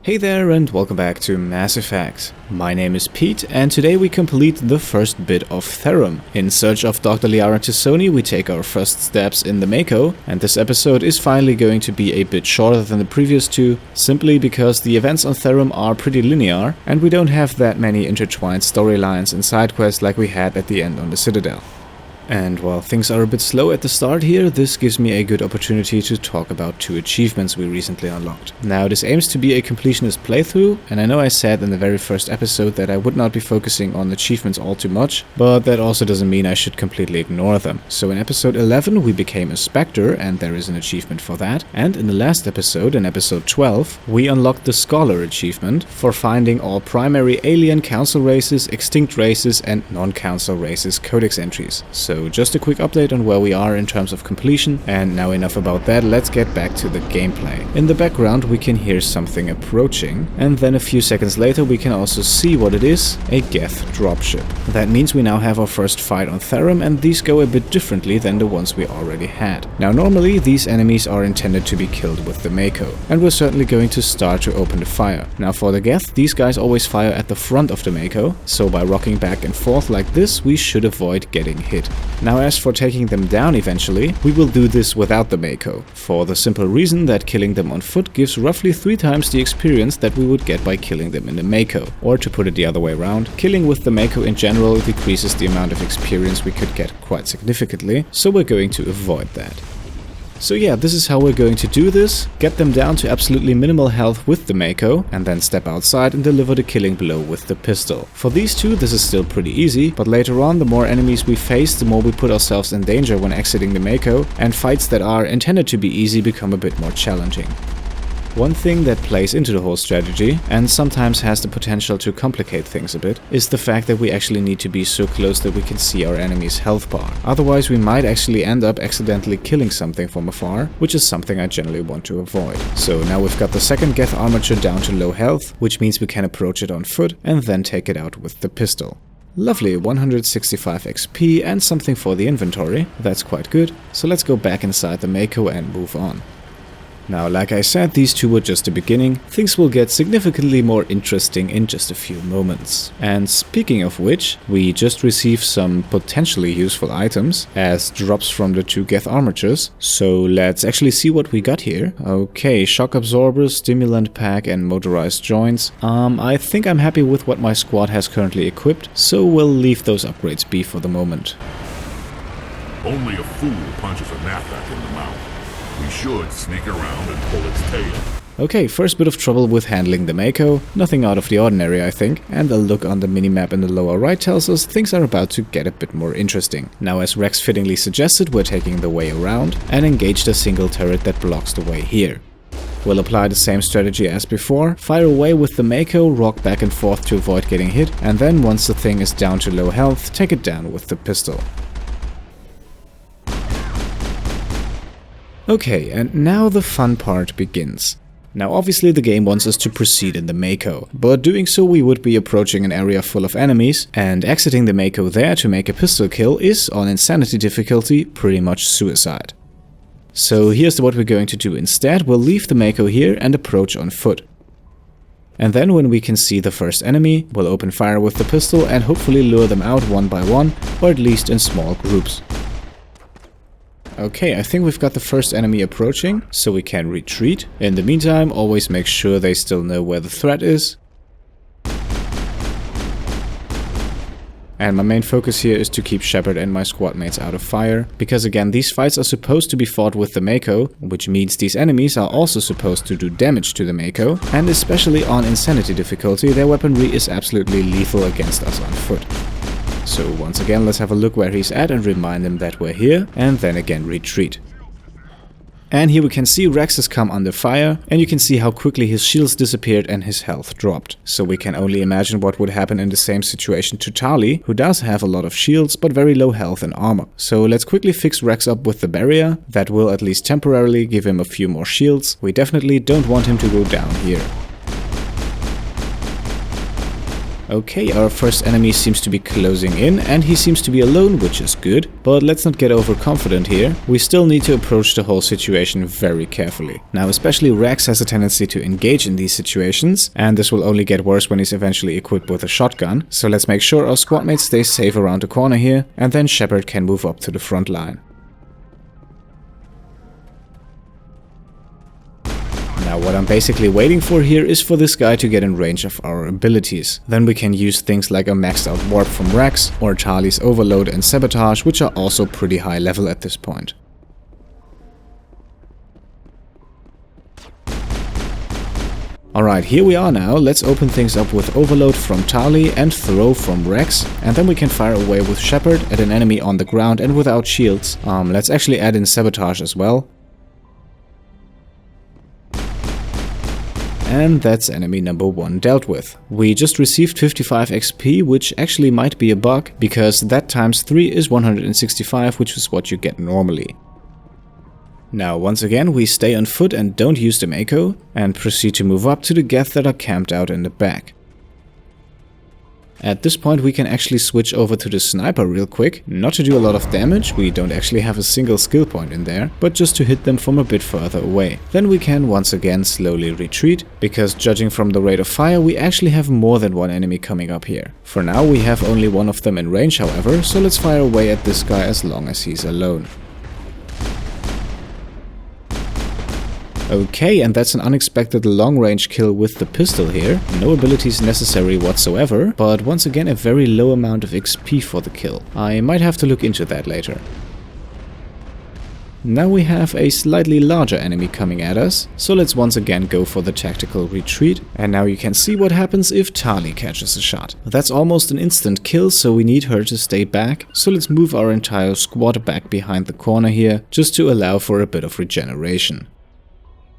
Hey there and welcome back to Mass Effect. My name is Pete and today we complete the first bit of Therum. In search of Dr. Liara T'Soni we take our first steps in the Mako, and this episode is finally going to be a bit shorter than the previous two, simply because the events on Therum are pretty linear and we don't have that many intertwined storylines and side quests like we had at the end on the Citadel. And while things are a bit slow at the start here, this gives me a good opportunity to talk about two achievements we recently unlocked. Now, this aims to be a completionist playthrough, and I know I said in the very first episode that I would not be focusing on achievements all too much, but that also doesn't mean I should completely ignore them. So in episode 11 we became a Spectre, and there is an achievement for that, and in the last episode, in episode 12, we unlocked the Scholar achievement for finding all primary alien council races, extinct races, and non-council races codex entries. So just a quick update on where we are in terms of completion, and now enough about that, let's get back to the gameplay. In the background we can hear something approaching, and then a few seconds later we can also see what it is, a Geth dropship. That means we now have our first fight on Therum, and these go a bit differently than the ones we already had. Now normally these enemies are intended to be killed with the Mako, and we're certainly going to start to open the fire. Now for the Geth, these guys always fire at the front of the Mako, so by rocking back and forth like this we should avoid getting hit. Now as for taking them down eventually, we will do this without the Mako, for the simple reason that killing them on foot gives roughly 3 times the experience that we would get by killing them in the Mako. Or to put it the other way around, killing with the Mako in general decreases the amount of experience we could get quite significantly, so we're going to avoid that. So yeah, this is how we're going to do this, get them down to absolutely minimal health with the Mako, and then step outside and deliver the killing blow with the pistol. For these two this is still pretty easy, but later on the more enemies we face, the more we put ourselves in danger when exiting the Mako, and fights that are intended to be easy become a bit more challenging. One thing that plays into the whole strategy, and sometimes has the potential to complicate things a bit, is the fact that we actually need to be so close that we can see our enemy's health bar. Otherwise we might actually end up accidentally killing something from afar, which is something I generally want to avoid. So now we've got the second Geth Armature down to low health, which means we can approach it on foot and then take it out with the pistol. Lovely, 165 XP and something for the inventory, that's quite good, so let's go back inside the Mako and move on. Now, like I said, these two were just the beginning. Things will get significantly more interesting in just a few moments. And speaking of which, we just received some potentially useful items as drops from the 2 Geth Armatures. So let's actually see what we got here. Okay, shock absorber, stimulant pack and motorized joints. I think I'm happy with what my squad has currently equipped, so we'll leave those upgrades be for the moment. Only a fool punches a Nathak in the mouth. We should sneak around and pull its tail. Okay, first bit of trouble with handling the Mako, nothing out of the ordinary I think, and a look on the minimap in the lower right tells us things are about to get a bit more interesting. Now as Rex fittingly suggested, we're taking the way around and engaged a single turret that blocks the way here. We'll apply the same strategy as before, fire away with the Mako, rock back and forth to avoid getting hit, and then once the thing is down to low health, take it down with the pistol. Okay, and now the fun part begins. Now obviously the game wants us to proceed in the Mako, but doing so we would be approaching an area full of enemies, and exiting the Mako there to make a pistol kill is, on Insanity difficulty, pretty much suicide. So here's what we're going to do instead, we'll leave the Mako here and approach on foot. And then when we can see the first enemy, we'll open fire with the pistol and hopefully lure them out one by one, or at least in small groups. Okay, I think we've got the first enemy approaching, so we can retreat. In the meantime, always make sure they still know where the threat is. And my main focus here is to keep Shepard and my squad mates out of fire, because again, these fights are supposed to be fought with the Mako, which means these enemies are also supposed to do damage to the Mako, and especially on Insanity difficulty, their weaponry is absolutely lethal against us on foot. So once again, let's have a look where he's at and remind him that we're here, and then again retreat. And here we can see Rex has come under fire, and you can see how quickly his shields disappeared and his health dropped. So we can only imagine what would happen in the same situation to Tali, who does have a lot of shields but very low health and armor. So let's quickly fix Rex up with the barrier, that will at least temporarily give him a few more shields. We definitely don't want him to go down here. Okay, our first enemy seems to be closing in, and he seems to be alone, which is good. But let's not get overconfident here. We still need to approach the whole situation very carefully. Now, especially Rex has a tendency to engage in these situations, and this will only get worse when he's eventually equipped with a shotgun. So let's make sure our squad mates stay safe around the corner here, and then Shepard can move up to the front line. Now what I'm basically waiting for here is for this guy to get in range of our abilities. Then we can use things like a maxed out warp from Rex or Tali's overload and sabotage, which are also pretty high level at this point. Alright, here we are now. Let's open things up with overload from Tali and throw from Rex, and then we can fire away with Shepard at an enemy on the ground and without shields. Let's actually add in sabotage as well. And that's enemy number 1 dealt with. We just received 55 XP, which actually might be a bug, because that times 3 is 165, which is what you get normally. Now once again we stay on foot and don't use the Mako, and proceed to move up to the Geth that are camped out in the back. At this point we can actually switch over to the sniper real quick, not to do a lot of damage, we don't actually have a single skill point in there, but just to hit them from a bit further away. Then we can once again slowly retreat, because judging from the rate of fire we actually have more than one enemy coming up here. For now we have only one of them in range however, so let's fire away at this guy as long as he's alone. Okay, and that's an unexpected long-range kill with the pistol here. No abilities necessary whatsoever, but once again a very low amount of XP for the kill. I might have to look into that later. Now we have a slightly larger enemy coming at us, so let's once again go for the tactical retreat. And now you can see what happens if Tali catches a shot. That's almost an instant kill, so we need her to stay back. So let's move our entire squad back behind the corner here, just to allow for a bit of regeneration.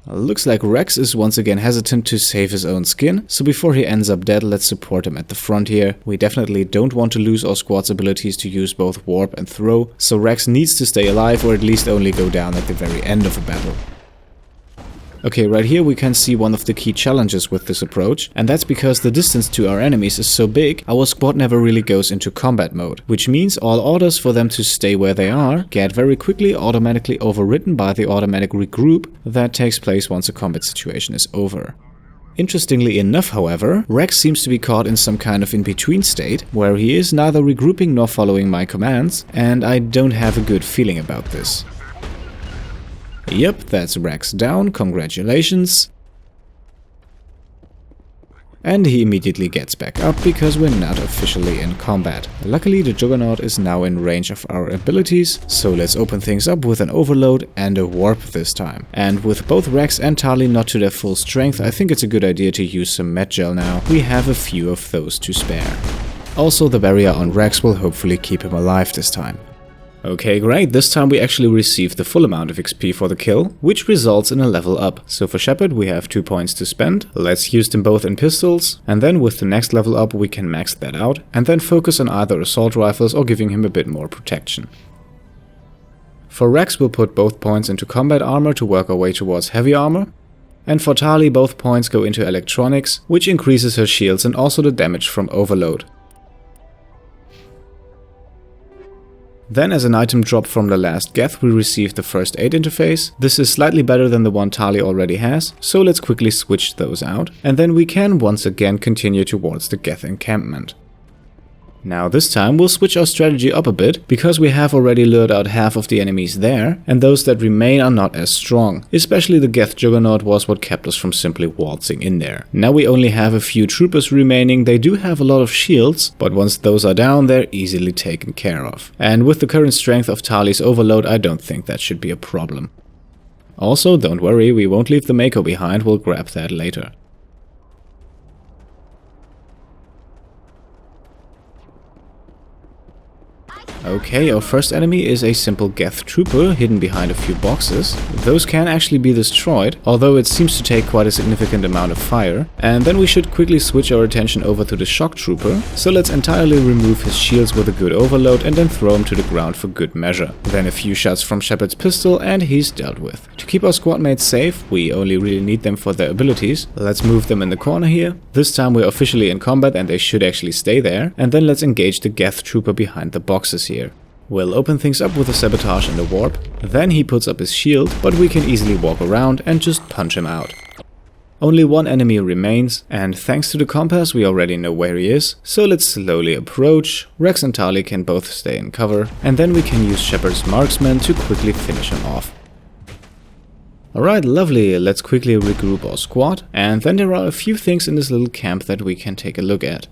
Looks like Rex is once again hesitant to save his own skin, so before he ends up dead, let's support him at the front here. We definitely don't want to lose our squad's abilities to use both warp and throw, so Rex needs to stay alive or at least only go down at the very end of a battle. Okay, right here we can see one of the key challenges with this approach, and that's because the distance to our enemies is so big, our squad never really goes into combat mode, which means all orders for them to stay where they are get very quickly automatically overwritten by the automatic regroup that takes place once a combat situation is over. Interestingly enough, however, Rex seems to be caught in some kind of in-between state, where he is neither regrouping nor following my commands, and I don't have a good feeling about this. Yep, that's Rex down, congratulations. And he immediately gets back up because we're not officially in combat. Luckily the Juggernaut is now in range of our abilities, so let's open things up with an overload and a warp this time. And with both Rex and Tali not to their full strength, I think it's a good idea to use some medi-gel now. We have a few of those to spare. Also the barrier on Rex will hopefully keep him alive this time. Okay, great, this time we actually received the full amount of XP for the kill, which results in a level up. So for Shepard we have 2 points to spend, let's use them both in pistols, and then with the next level up we can max that out, and then focus on either assault rifles or giving him a bit more protection. For Rex we'll put both points into combat armor to work our way towards heavy armor, and for Tali both points go into electronics, which increases her shields and also the damage from overload. Then as an item drop from the last Geth we received the first aid interface. This is slightly better than the one Tali already has, so let's quickly switch those out, and then we can once again continue towards the Geth encampment. Now this time we'll switch our strategy up a bit, because we have already lured out half of the enemies there, and those that remain are not as strong. Especially the Geth Juggernaut was what kept us from simply waltzing in there. Now we only have a few troopers remaining. They do have a lot of shields, but once those are down they're easily taken care of. And with the current strength of Tali's overload I don't think that should be a problem. Also don't worry, we won't leave the Mako behind, we'll grab that later. Okay, our first enemy is a simple Geth trooper hidden behind a few boxes. Those can actually be destroyed, although it seems to take quite a significant amount of fire. And then we should quickly switch our attention over to the shock trooper. So let's entirely remove his shields with a good overload and then throw him to the ground for good measure. Then a few shots from Shepard's pistol and he's dealt with. To keep our squad mates safe, we only really need them for their abilities. Let's move them in the corner here. This time we're officially in combat and they should actually stay there. And then let's engage the Geth trooper behind the boxes here. We'll open things up with a sabotage and a warp. Then he puts up his shield, but we can easily walk around and just punch him out. Only one enemy remains, and thanks to the compass we already know where he is, so let's slowly approach. Rex and Tali can both stay in cover, and then we can use Shepard's marksman to quickly finish him off. Alright, lovely, let's quickly regroup our squad, and then there are a few things in this little camp that we can take a look at.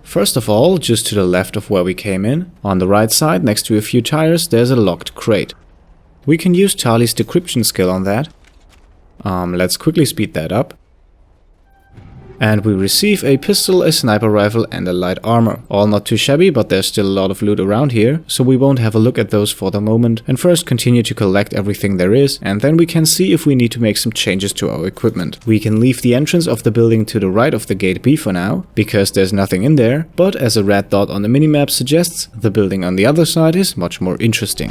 First of all, just to the left of where we came in, on the right side next to a few tires, there's a locked crate. We can use Tali's decryption skill on that. Let's quickly speed that up. And we receive a pistol, a sniper rifle and a light armor. All not too shabby, but there's still a lot of loot around here, so we won't have a look at those for the moment, and first continue to collect everything there is, and then we can see if we need to make some changes to our equipment. We can leave the entrance of the building to the right of the gate B for now, because there's nothing in there, but as a red dot on the minimap suggests, the building on the other side is much more interesting.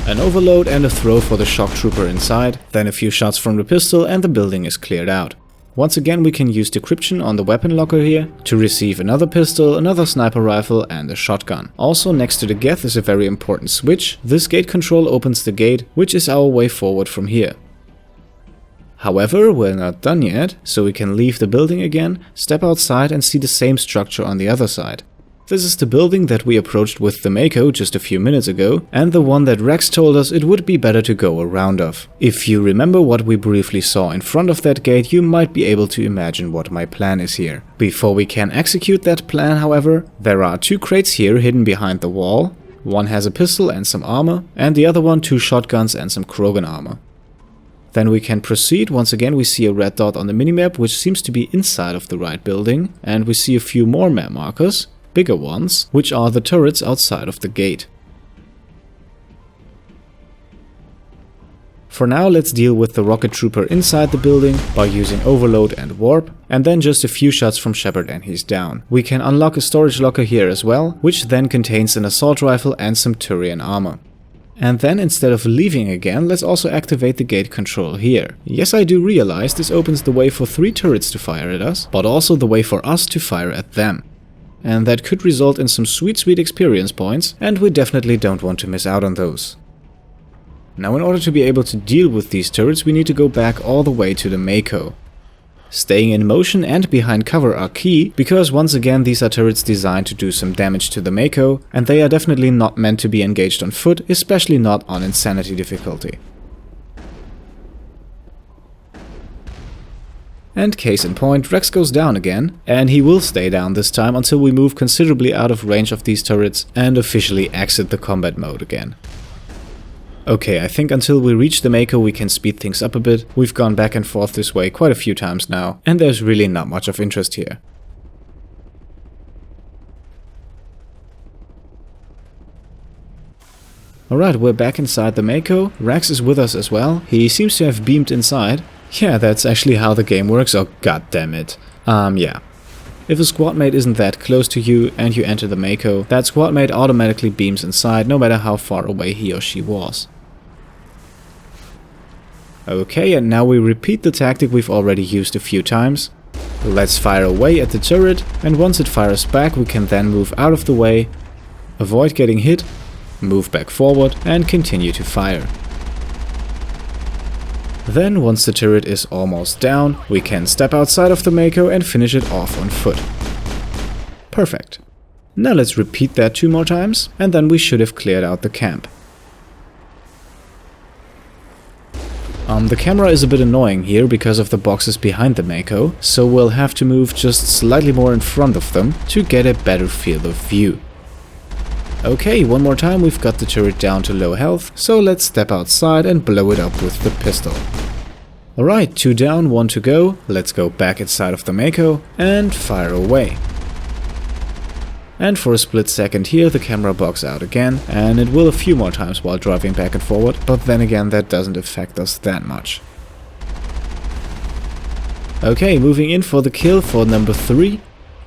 An overload and a throw for the shock trooper inside, then a few shots from the pistol and the building is cleared out. Once again we can use decryption on the weapon locker here to receive another pistol, another sniper rifle and a shotgun. Also next to the Geth is a very important switch. This gate control opens the gate, which is our way forward from here. However, we're not done yet, so we can leave the building again, step outside and see the same structure on the other side. This is the building that we approached with the Mako just a few minutes ago, and the one that Rex told us it would be better to go around of. If you remember what we briefly saw in front of that gate, you might be able to imagine what my plan is here. Before we can execute that plan, however, there are two crates here hidden behind the wall. One has a pistol and some armor, and the other one two shotguns and some Krogan armor. Then we can proceed. Once again we see a red dot on the minimap which seems to be inside of the right building, and we see a few more map markers. Bigger ones, which are the turrets outside of the gate. For now, let's deal with the rocket trooper inside the building by using overload and warp, and then just a few shots from Shepard and he's down. We can unlock a storage locker here as well, which then contains an assault rifle and some Turian armor. And then instead of leaving again, let's also activate the gate control here. Yes, I do realize this opens the way for 3 turrets to fire at us, but also the way for us to fire at them. And that could result in some sweet experience points, and we definitely don't want to miss out on those. Now in order to be able to deal with these turrets we need to go back all the way to the Mako. Staying in motion and behind cover are key, because once again these are turrets designed to do some damage to the Mako, and they are definitely not meant to be engaged on foot, especially not on Insanity difficulty. And case in point, Rex goes down again, and he will stay down this time until we move considerably out of range of these turrets and officially exit the combat mode again. Okay, I think until we reach the Mako we can speed things up a bit. We've gone back and forth this way quite a few times now, and there's really not much of interest here. Alright, we're back inside the Mako. Rex is with us as well. He seems to have beamed inside. Yeah, that's actually how the game works. Oh, goddammit. Yeah. If a squad mate isn't that close to you and you enter the Mako, that squad mate automatically beams inside no matter how far away he or she was. Okay, and now we repeat the tactic we've already used a few times. Let's fire away at the turret, and once it fires back we can then move out of the way, avoid getting hit, move back forward and continue to fire. Then, once the turret is almost down, we can step outside of the Mako and finish it off on foot. Perfect. Now let's repeat that 2 more times, and then we should have cleared out the camp. The camera is a bit annoying here because of the boxes behind the Mako, so we'll have to move just slightly more in front of them to get a better field of view. Okay, one more time, we've got the turret down to low health, so let's step outside and blow it up with the pistol. Alright, 2 down, 1 to go. Let's go back inside of the Mako and fire away. And for a split second here, the camera bugs out again, and it will a few more times while driving back and forward, but then again that doesn't affect us that much. Okay, moving in for the kill for number 3,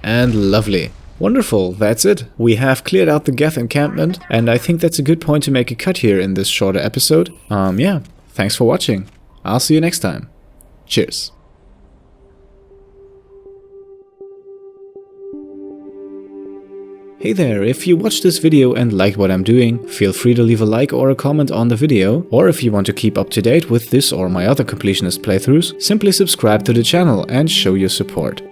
and lovely. Wonderful, that's it. We have cleared out the Geth encampment, and I think that's a good point to make a cut here in this shorter episode. Yeah, thanks for watching. I'll see you next time. Cheers. Hey there, if you watched this video and liked what I'm doing, feel free to leave a like or a comment on the video, or if you want to keep up to date with this or my other completionist playthroughs, simply subscribe to the channel and show your support.